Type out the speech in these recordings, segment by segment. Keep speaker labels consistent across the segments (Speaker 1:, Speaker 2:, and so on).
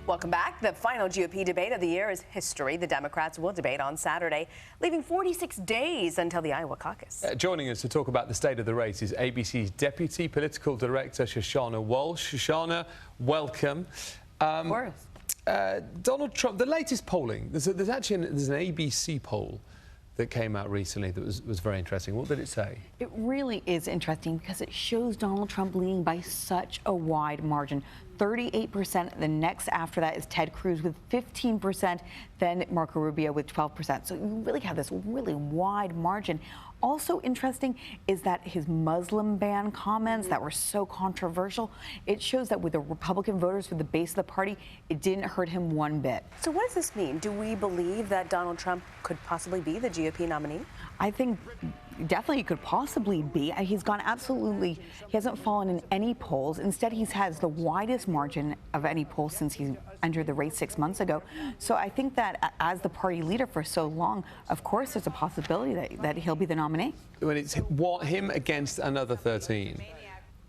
Speaker 1: Welcome back. The final GOP debate of the year is history. The Democrats will debate on Saturday, leaving 46 days until the Iowa caucus.
Speaker 2: Joining us to talk about the state of the race is ABC's Deputy Political Director, Shushannah Walshe. Shushannah, welcome.
Speaker 1: Of course.
Speaker 2: Donald Trump, the latest polling, there's an ABC poll that came out recently that was very interesting. What did it say?
Speaker 3: It really is interesting because it shows Donald Trump leading by such a wide margin. 38%. The next after that is Ted Cruz with 15%, then Marco Rubio with 12%. So you really have this really wide margin. Also interesting is that his Muslim ban comments that were so controversial, it shows that with the Republican voters, with the base of the party, it didn't hurt him one bit.
Speaker 1: So what does this mean? Do we believe that Donald Trump could possibly be the GOP nominee?
Speaker 3: I think definitely he could possibly be. He's gone absolutely, he hasn't fallen in any polls. Instead, he has the widest margin of any poll since he entered the race 6 months ago. So I think that as the party leader for so long, of course, there's a possibility that he'll be the nominee.
Speaker 2: When it's him against another 13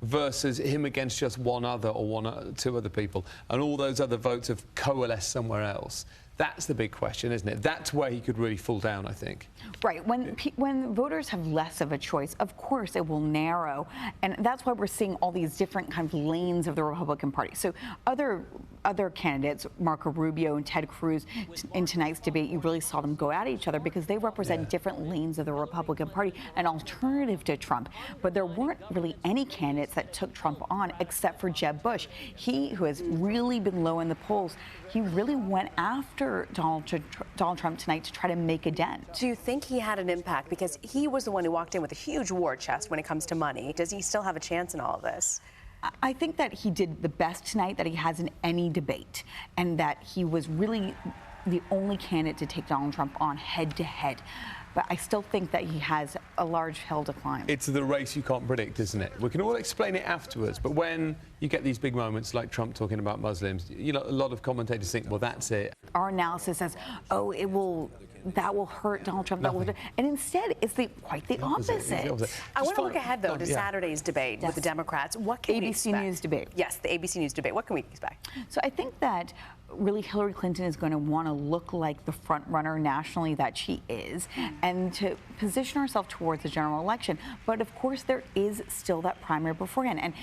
Speaker 2: versus him against just one other or two other people, and all those other votes have coalesced somewhere else. That's the big question, isn't it? That's where he could really fall down, I think.
Speaker 3: Right. When voters have less of a choice, of course it will narrow. And that's why we're seeing all these different kind of lanes of the Republican Party. So other candidates, Marco Rubio and Ted Cruz, in tonight's debate, you really saw them go at each other because they represent different lanes of the Republican Party, an alternative to Trump. But there weren't really any candidates that took Trump on except for Jeb Bush. He, who has really been low in the polls, he really went after Donald Trump tonight to try to make a dent.
Speaker 1: Do you think he had an impact? Because he was the one who walked in with a huge war chest when it comes to money. Does he still have a chance in all of this?
Speaker 3: I think that he did the best tonight that he has in any debate, and that he was really the only candidate to take Donald Trump on head-to-head. But I still think that he has a large hill to climb.
Speaker 2: It's the race you can't predict, isn't it? We can all explain it afterwards, but when you get these big moments like Trump talking about Muslims, you know, a lot of commentators think, well, that's it.
Speaker 3: Our analysis says, oh, that will hurt Donald Trump. And instead, it's quite the opposite.
Speaker 1: I want to look ahead, though, to Saturday's debate with the Democrats. What can we expect?
Speaker 3: ABC News debate.
Speaker 1: Yes, the ABC News debate. What can we expect?
Speaker 3: So I think that really Hillary Clinton is going to want to look like the front runner nationally that she is, and to position herself towards the general election. But of course, there is still that primary beforehand. And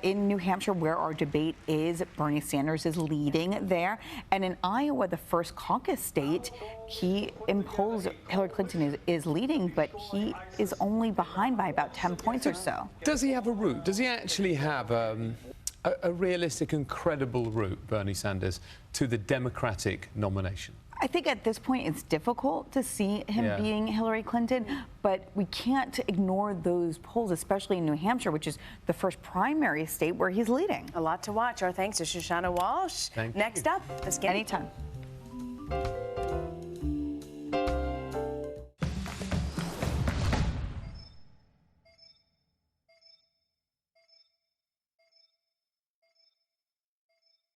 Speaker 3: in New Hampshire, where our debate is, Bernie Sanders is leading there. And in Iowa, the first caucus state, Hillary Clinton is leading, but he is only behind by about 10 points or so.
Speaker 2: Does he have a route? Does he actually have a realistic and credible route, Bernie Sanders, to the Democratic nomination?
Speaker 3: I think at this point it's difficult to see him beating Hillary Clinton, but we can't ignore those polls, especially in New Hampshire, which is the first primary state where he's leading.
Speaker 1: A lot to watch. Our thanks to Shushannah Walshe.
Speaker 2: Thank
Speaker 1: Next
Speaker 2: you.
Speaker 1: up, the skinny.
Speaker 3: Anytime.